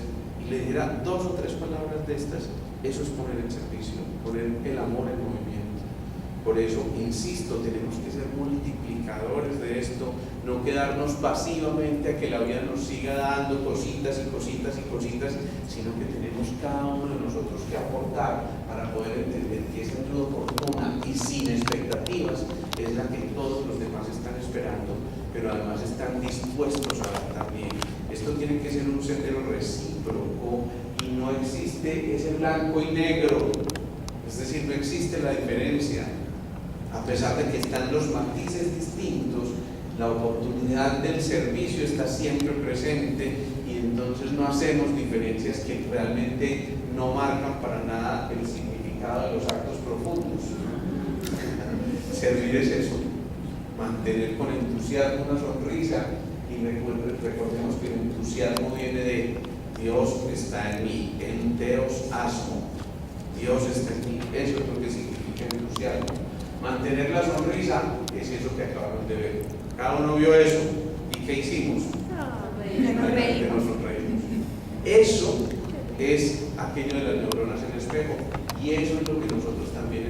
y le diera 2 o 3 palabras de estas, eso es poner el servicio, poner el amor en movimiento. Por eso, insisto, tenemos que ser multiplicadores de esto, no quedarnos pasivamente a que la vida nos siga dando cositas y cositas y cositas, sino que tenemos cada uno de nosotros que aportar para poder entender que esa ayuda oportuna y sin expectativas es la que todos los demás están esperando, pero además están dispuestos a dar también. Esto tiene que ser un sendero recíproco y no existe ese blanco y negro, es decir, no existe la diferencia. A pesar de que están los matices distintos, la oportunidad del servicio está siempre presente, y entonces no hacemos diferencias que realmente no marcan para nada el significado de los actos profundos. Servir es eso, mantener con entusiasmo una sonrisa, y recordemos que el entusiasmo viene de Dios está en mí, enteosasmo. Dios está en mí, eso es lo que significa entusiasmo. Mantener la sonrisa es eso que acabamos de ver. Cada uno vio eso. ¿Y qué hicimos? Nos reímos. Eso es aquello de las neuronas en espejo, y eso es lo que nosotros también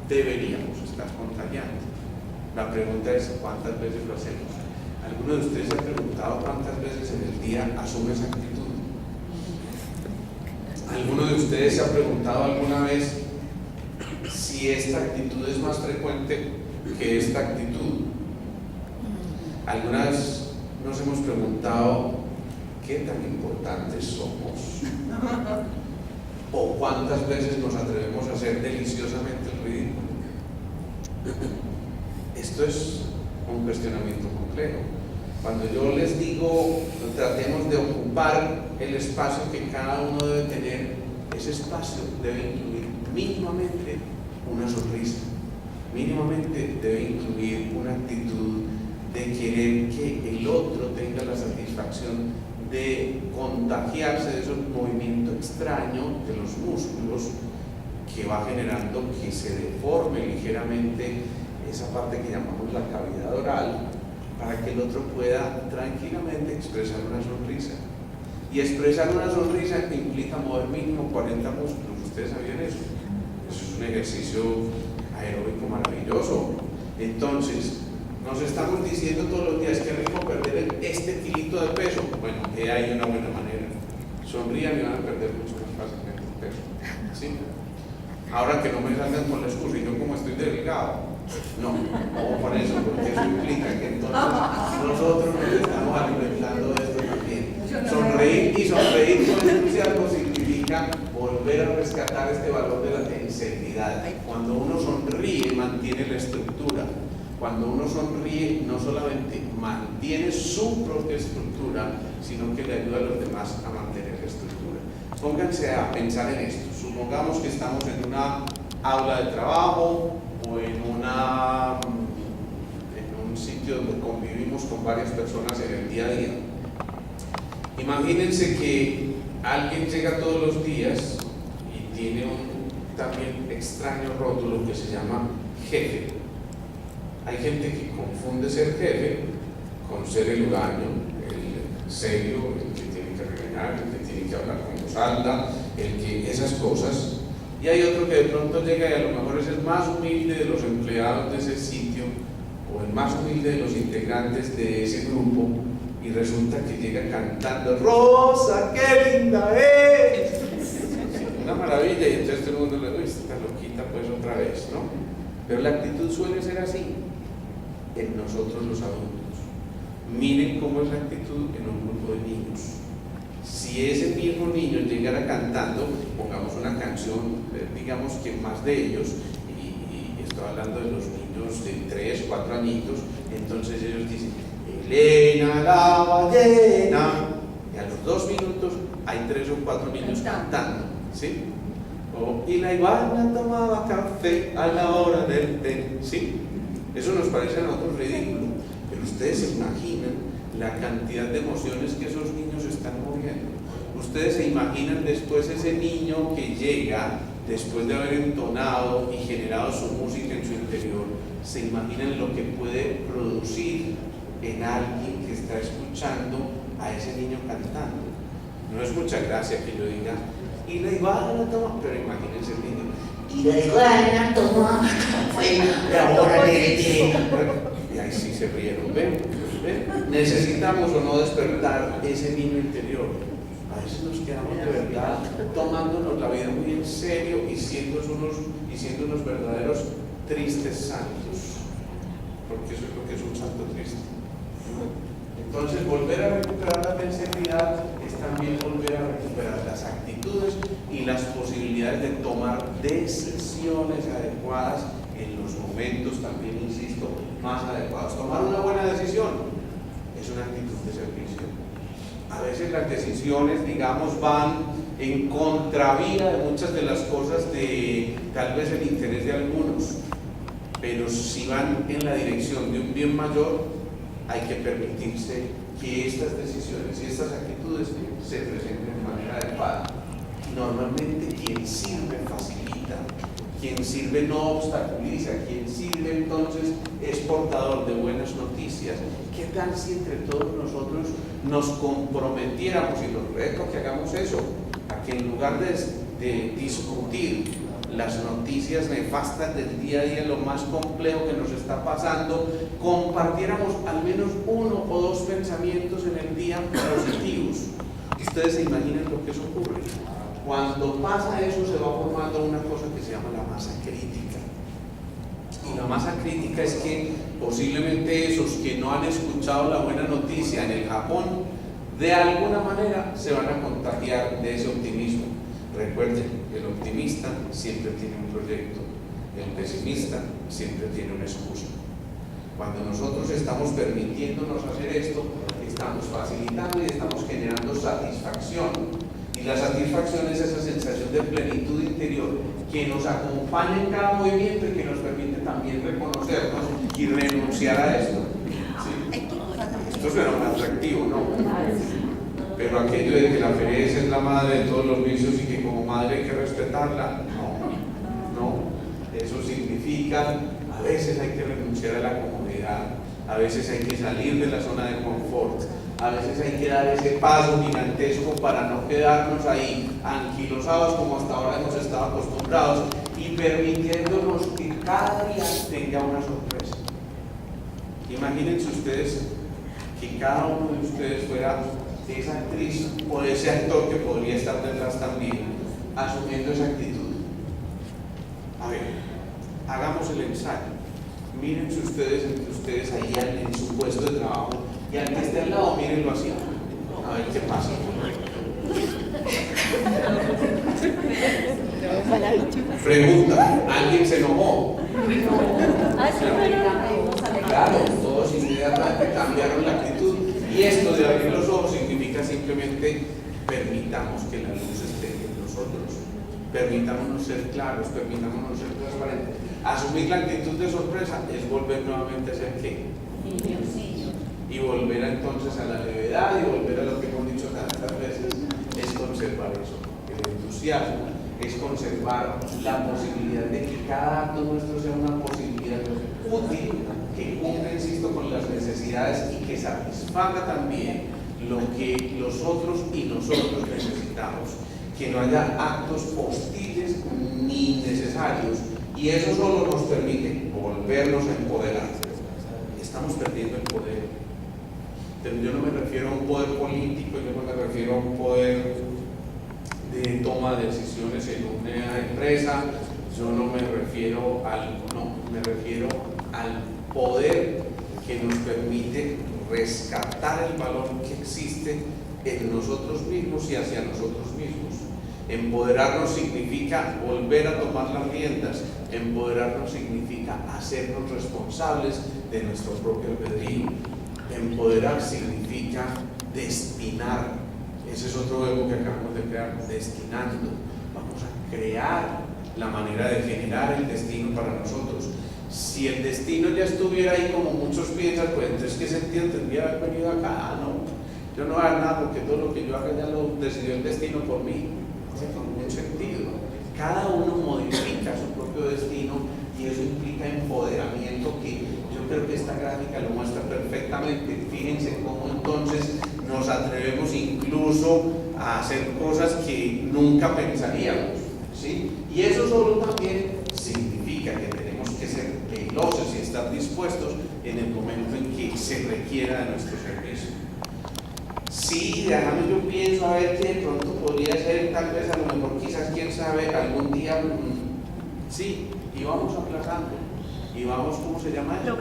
deberíamos estar contagiando. La pregunta es ¿cuántas veces lo hacemos? ¿Alguno de ustedes se ha preguntado cuántas veces en el día asume esa actitud? ¿Alguno de ustedes se ha preguntado alguna vez si esta actitud es más frecuente que esta actitud? Algunas nos hemos preguntado qué tan importantes somos, o cuántas veces nos atrevemos a hacer deliciosamente el ridículo. Esto es un cuestionamiento complejo. Cuando yo les digo tratemos de ocupar el espacio que cada uno debe tener, ese espacio debe incluir mínimamente una sonrisa, mínimamente debe incluir una actitud de querer que el otro tenga la satisfacción de contagiarse de ese movimiento extraño de los músculos, que va generando que se deforme ligeramente esa parte que llamamos la cavidad oral, para que el otro pueda tranquilamente expresar una sonrisa. Y expresar una sonrisa implica mover mínimo 40 músculos. ¿Ustedes sabían eso? Eso es un ejercicio aeróbico maravilloso. Entonces, nos estamos diciendo todos los días que es rico perder este kilito de peso. Bueno, hay una buena manera. Sonrían y van a perder mucho más fácilmente el peso. ¿Sí? Ahora que no me salgan con la excusa, y yo como estoy delgado. No, por eso, porque eso implica que entonces nosotros nos estamos alimentando de esto también. Sonreír y sonreír con entusiasmo significa volver a rescatar este valor de la tenseridad. Cuando uno sonríe, mantiene la estructura. Cuando uno sonríe, no solamente mantiene su propia estructura, sino que le ayuda a los demás a mantener la estructura. Pónganse a pensar en esto. Supongamos que estamos en una aula de trabajo o en un sitio donde convivimos con varias personas en el día a día. Imagínense que alguien llega todos los días y tiene un también extraño rótulo que se llama jefe. Hay gente que confunde ser jefe con ser el huraño, el serio, el que tiene que regañar, el que tiene que hablar con voz alta, el que esas cosas. Y hay otro que de pronto llega y a lo mejor es el más humilde de los empleados de ese sitio o el más humilde de los integrantes de ese grupo, y resulta que llega cantando Rosa, qué linda es, una maravilla, y entonces todo el mundo le dice, está loquita pues otra vez, ¿no? Pero la actitud suele ser así en nosotros los adultos. Miren cómo es la actitud en un grupo de niños. Si ese mismo niño llegara cantando, pongamos una canción, digamos que más de ellos, y estoy hablando de los niños de 3, 4 añitos, entonces ellos dicen, Elena la ballena, y a los 2 minutos hay 3 o 4 niños cantando, ¿sí? Y la Ivana tomaba café a la hora del té, ¿sí? Eso nos parece a nosotros ridículo, pero ustedes se imaginan la cantidad de emociones que esos niños están moviendo. Ustedes se imaginan después ese niño que llega después de haber entonado y generado su música en su interior, se imaginan lo que puede producir en alguien que está escuchando a ese niño cantando. No es mucha gracia que yo diga, y la Ivana toma, pero imagínense el niño, y la Ivana toma café a la hora del té. Y ahí sí se rieron, ¿ven? Necesitamos o no despertar ese niño interior. A veces nos quedamos de verdad tomándonos la vida muy en serio y siendo unos verdaderos tristes santos, porque eso es lo que es un santo triste. Entonces, volver a recuperar la sensibilidad es también volver a recuperar las actitudes y las posibilidades de tomar decisiones adecuadas en los momentos, también insisto, más adecuados. Tomar una buena decisión es una actitud de servicio. A veces las decisiones, digamos, van en contravía de muchas de las cosas de tal vez el interés de algunos, pero si van en la dirección de un bien mayor, hay que permitirse que estas decisiones y estas actitudes se presenten de manera adecuada. Normalmente quien sirve facilita, quien sirve no obstaculiza, quien sirve entonces es portador de buenas noticias. ¿Qué tal si entre todos nosotros nos comprometiéramos, y los reto que hagamos eso, a que en lugar de discutir las noticias nefastas del día a día, lo más complejo que nos está pasando, compartiéramos al menos 1 o 2 pensamientos en el día positivos? Ustedes se imaginan lo que eso ocurre. Cuando pasa eso, se va formando una cosa que se llama la masa crítica. Y la masa crítica es que posiblemente esos que no han escuchado la buena noticia en el Japón, de alguna manera se van a contagiar de ese optimismo. Recuerden, el optimista siempre tiene un proyecto, el pesimista siempre tiene una excusa. Cuando nosotros estamos permitiéndonos hacer esto, estamos facilitando y estamos generando satisfacción. Y la satisfacción es esa sensación de plenitud interior que nos acompaña en cada movimiento y que nos permite también reconocernos y renunciar a esto. ¿Sí? Esto suena muy atractivo, ¿no? Pero aquello de que la pereza es la madre de todos los vicios y que como madre hay que respetarla, no. Eso significa, a veces hay que renunciar a la comodidad, a veces hay que salir de la zona de confort, a veces hay que dar ese paso gigantesco para no quedarnos ahí anquilosados como hasta ahora hemos estado acostumbrados y permitiéndonos que cada día tenga una sorpresa. Imagínense ustedes que cada uno de ustedes fuera esa actriz o ese actor que podría estar detrás también, asumiendo esa actitud. A ver, hagamos el ensayo. Mírense ustedes entre ustedes allá en su puesto de trabajo y al que esté al lado, mírenlo así. A ver qué pasa. Pregunta, ¿alguien se enojó? Claro, todos inmediatamente cambiaron la actitud. Y esto de abrir los ojos significa simplemente permitamos que la luz esté en nosotros. Permitámonos ser claros, permitámonos ser transparentes. Asumir la actitud de sorpresa es volver nuevamente a ser ¿qué? Y volver entonces a la levedad y volver a lo que hemos dicho tantas veces, es conservar eso. El entusiasmo es conservar la posibilidad de que cada acto nuestro sea una posibilidad útil, que cumpla, insisto, con las necesidades y que satisfaga también lo que los otros y nosotros necesitamos. Que no haya actos hostiles ni innecesarios, y eso solo nos permite volvernos a empoderar. Estamos perdiendo el poder, pero yo no me refiero a un poder político, yo no me refiero a un poder de toma de decisiones en una empresa, yo no me refiero me refiero al poder que nos permite rescatar el valor que existe en nosotros mismos y hacia nosotros mismos. Empoderarnos significa volver a tomar las riendas. Empoderarnos significa hacernos responsables de nuestro propio albedrío. Empoderar significa destinar. Ese es otro verbo que acabamos de crear, destinando. Vamos a crear la manera de generar el destino para nosotros. Si el destino ya estuviera ahí como muchos piensan, pues entonces ¿qué sentido tendría haber venido acá? No, yo no voy a hacer nada porque todo lo que yo haga ya lo decidió el destino por mí. No tiene ningún sentido. Cada uno modifica su propio destino y eso implica empoderamiento, que yo creo que esta gráfica lo muestra perfectamente. Fíjense cómo entonces nos atrevemos incluso a hacer cosas que nunca pensaríamos, ¿sí? Y eso solo también significa que tenemos que ser veloces y estar dispuestos en el momento en que se requiera de nuestro servicio. Sí, déjame, yo pienso a ver que de pronto podría ser, tal vez a lo mejor, quizás, quién sabe, algún día, sí, y vamos aplazando, y vamos, ¿cómo se llama eso?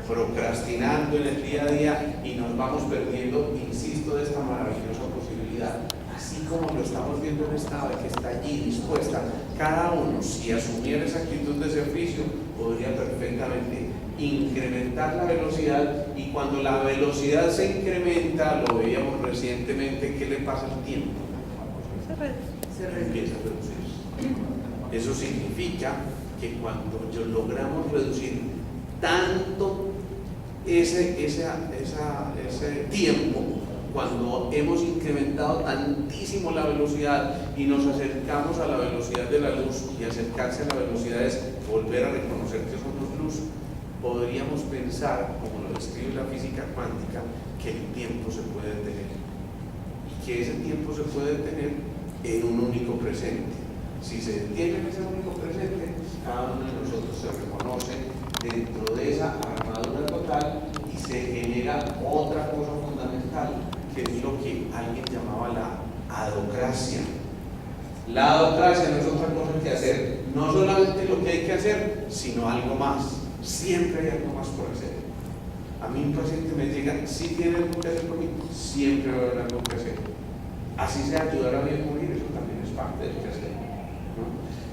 Procrastinando en el día a día, y nos vamos perdiendo, insisto, de esta maravillosa posibilidad. Así como lo estamos viendo en esta ave que está allí dispuesta, cada uno, si asumiera esa actitud de servicio, podría perfectamente incrementar la velocidad, y cuando la velocidad se incrementa, lo veíamos recientemente, ¿qué le pasa al tiempo? Se empieza a reducir. Eso significa que cuando logramos reducir tanto ese tiempo, cuando hemos incrementado tantísimo la velocidad y nos acercamos a la velocidad de la luz, y acercarse a la velocidad es volver a reconocer que somos luz, podríamos pensar, como lo describe la física cuántica, que el tiempo se puede detener y que ese tiempo se puede detener en un único presente. Si se detiene en ese único presente, cada uno de nosotros se reconoce dentro de esa armadura total y se genera otra cosa fundamental, que es lo que alguien llamaba la adocracia. La adocracia no es otra cosa que hacer no solamente lo que hay que hacer, sino algo más. Siempre hay algo más por hacer. A mí un paciente me llega, si tiene algo que hacer conmigo, siempre va a haber algo que hacer. Así sea ayudar a bien morir, eso también es parte del que hacer, ¿no?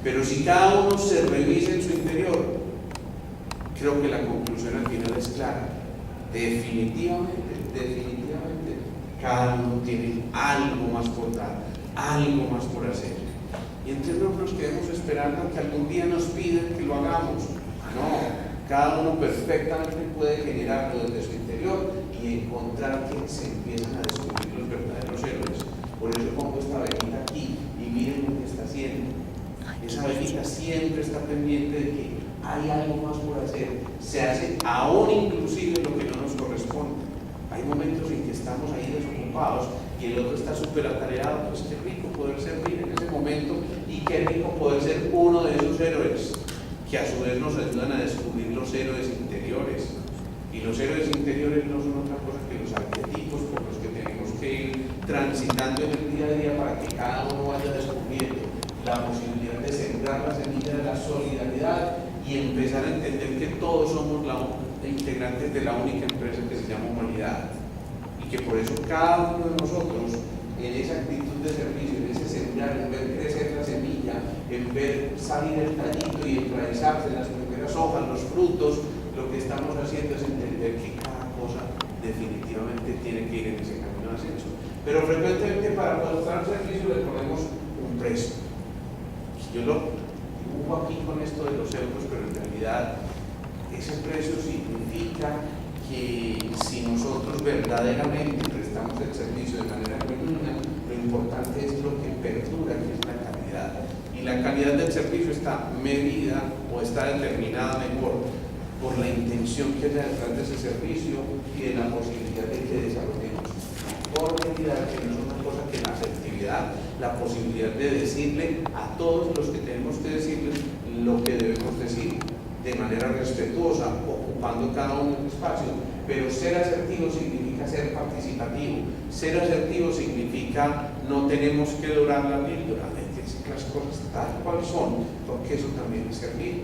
Pero si cada uno se revisa en su interior, creo que la conclusión al final es clara. Definitivamente, cada uno tiene algo más por dar, algo más por hacer. Y entonces no nos quedemos esperando que algún día nos piden que lo hagamos. No. Cada uno perfectamente puede generarlo desde su interior y encontrar que se empiezan a descubrir los verdaderos héroes. Por eso pongo esta abejita aquí y miren lo que está haciendo. esa velita siempre está pendiente de que hay algo más por hacer, se hace aún inclusive lo que no nos corresponde. Hay momentos en que estamos ahí desocupados y el otro está súper atareado, pues qué rico poder servir en ese momento y qué rico poder ser uno de esos héroes que a su vez nos ayudan a descubrir los héroes interiores. Y los héroes interiores no son otra cosa que los arquetipos por los que tenemos que ir transitando en el día a día para que cada uno vaya descubriendo la posibilidad de sembrar la semilla de la solidaridad y empezar a entender que todos somos integrantes de la única empresa que se llama humanidad, y que por eso cada uno de nosotros en esa actitud de servicio, en ese sembrar, en ver crecer la semilla, en ver salir el tallito y enraizarse en las primeras hojas, los frutos, lo que estamos haciendo es entender que cada cosa definitivamente tiene que ir en ese camino de ascenso. Pero frecuentemente para poder dar servicio le ponemos un precio. Yo lo dibujo aquí con esto de los euros, pero en realidad ese precio significa que si nosotros verdaderamente prestamos el servicio de manera genuina, lo importante es lo que perdura, que es la calidad. Y la calidad del servicio está medida o está determinada mejor por la intención que haya detrás de ese servicio y de la posibilidad de que desarrollemos mejor medida, que no es una cosa que la asertividad, la posibilidad de decirle a todos los que tenemos que decirles lo que debemos decir de manera respetuosa, ocupando cada uno de los espacios. Pero ser asertivo significa ser participativo. Ser asertivo significa no tenemos que dorar la píldora, hay que decir las cosas tal cual son, porque eso también es servir.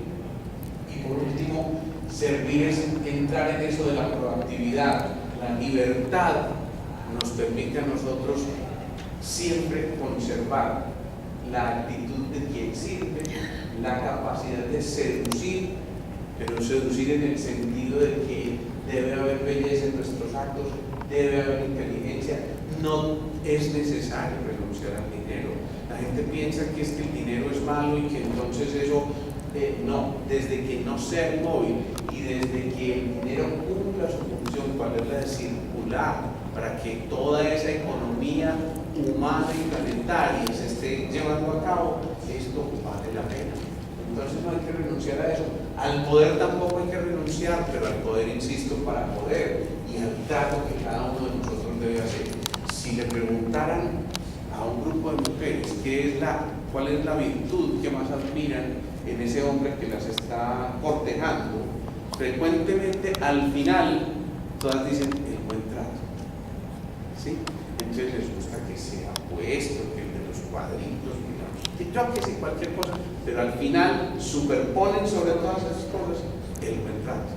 Y por último, servir es entrar en eso de la proactividad. La libertad nos permite a nosotros siempre conservar la actitud de quien sirve, la capacidad de seducir, pero seducir en el sentido de que debe haber belleza en nuestros actos, debe haber inteligencia. No es necesario renunciar al dinero. La gente piensa que es que el dinero es malo y que entonces eso no, desde que no sea inmóvil y desde que el dinero cumpla su función, cuál es la de circular, para que toda esa economía humana y planetaria se esté llevando a cabo, esto vale la pena. Entonces no hay que renunciar a eso. Al poder tampoco hay que renunciar, pero al poder, insisto, para poder y al trato que cada uno de nosotros debe hacer. Si le preguntaran a un grupo de mujeres cuál es la virtud que más admiran en ese hombre que las está cortejando, frecuentemente al final todas dicen el buen trato. ¿Sí? Entonces les gusta que sea puesto, que el de los cuadritos, que sí, cualquier cosa, pero al final superponen sobre todas esas cosas el buen trato.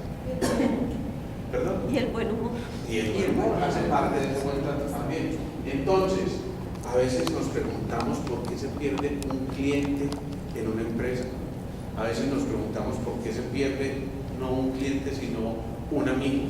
¿Perdón? Y el buen humor. Y el buen humor hace parte de ese buen trato también. Entonces, a veces nos preguntamos por qué se pierde un cliente en una empresa. A veces nos preguntamos por qué se pierde no un cliente, sino un amigo.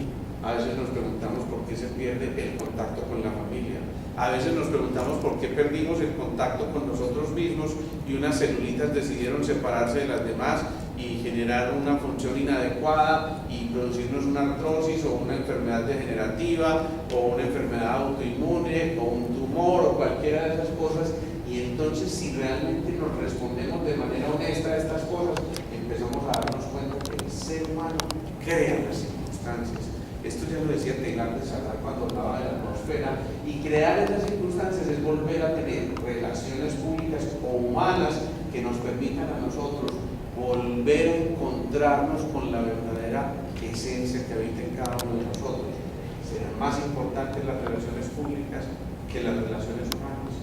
A veces nos preguntamos por qué se pierde el contacto con la familia. A veces nos preguntamos por qué perdimos el contacto con nosotros mismos y unas celulitas decidieron separarse de las demás y generar una función inadecuada y producirnos una artrosis o una enfermedad degenerativa o una enfermedad autoinmune o un tumor o cualquiera de esas cosas. Y entonces, si realmente nos respondemos de manera honesta a estas cosas, empezamos a darnos cuenta que el ser humano crea las circunstancias. Esto ya lo decía Teilhard de Chardin cuando hablaba de la atmósfera, y crear esas circunstancias es volver a tener relaciones públicas o humanas que nos permitan a nosotros volver a encontrarnos con la verdadera esencia que habita en cada uno de nosotros. Serán más importantes las relaciones públicas que las relaciones humanas.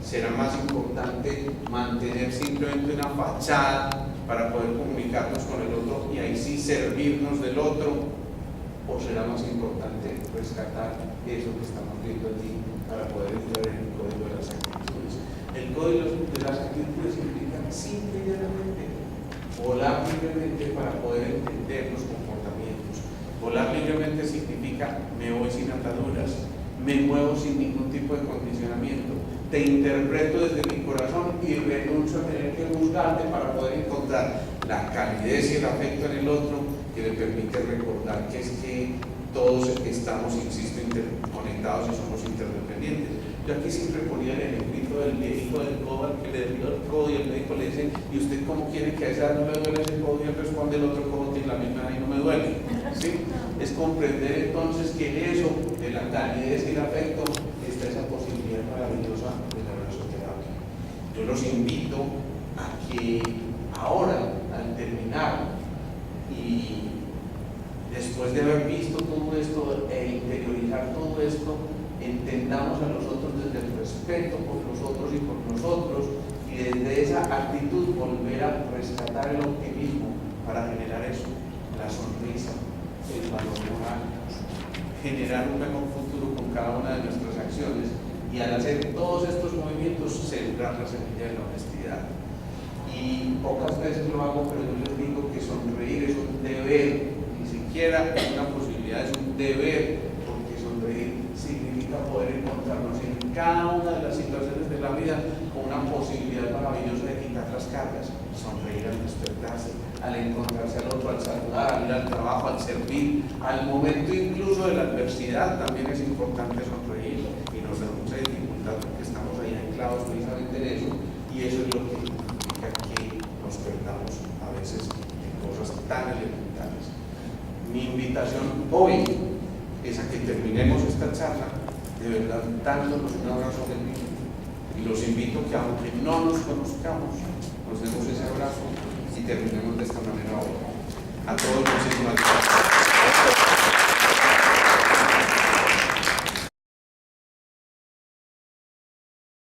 Será más importante mantener simplemente una fachada para poder comunicarnos con el otro y ahí sí servirnos del otro, o será más importante rescatar eso que estamos viendo allí para poder entrar en el código de las actitudes. El código de las actitudes significa simple y llanamente volar libremente para poder entender los comportamientos. Volar libremente significa me voy sin ataduras, me muevo sin ningún tipo de condicionamiento, te interpreto desde mi corazón y renuncio a tener que juzgarte para poder encontrar la calidez y el afecto en el otro que le permite recordar que es que todos estamos, insisto, interconectados y somos interdependientes. Yo aquí siempre ponía el ejemplito del viejito del codo al que le dio el codo y el médico le dice, ¿y usted cómo quiere que a esa no le duele ese codo? Y él responde, el otro codo tiene la misma y no me duele. ¿Sí? Es comprender entonces que en eso, de la calidez y el afecto, está esa posibilidad maravillosa de la brazoterapia. Yo los invito a que ahora, al terminar y después de haber visto todo esto e interiorizar todo esto, entendamos a los otros desde el respeto por los otros y por nosotros, y desde esa actitud volver a rescatar el optimismo para generar eso, la sonrisa, el valor moral, generar un mejor futuro con cada una de nuestras acciones, y al hacer todos estos movimientos sembrar la semilla de la honestidad. Y pocas veces lo hago, pero yo les digo que sonreír es un deber, ni siquiera es una posibilidad, es un deber, porque sonreír significa poder encontrarnos en cada una de las situaciones de la vida con una posibilidad maravillosa de quitar las cargas. Sonreír al despertarse, al encontrarse al otro, al saludar, al ir al trabajo, al servir, al momento incluso de la adversidad también es importante sonreír, y nos da mucha dificultad porque estamos ahí anclados precisamente en eso, y eso es lo que significa que nos perdamos a veces en cosas tan elementales. Mi invitación hoy es a que terminemos esta charla de verdad dándonos un abrazo del mismo, y los invito que aunque no nos conozcamos, nos demos ese abrazo y terminemos de esta manera hoy. A todos muchísimas gracias.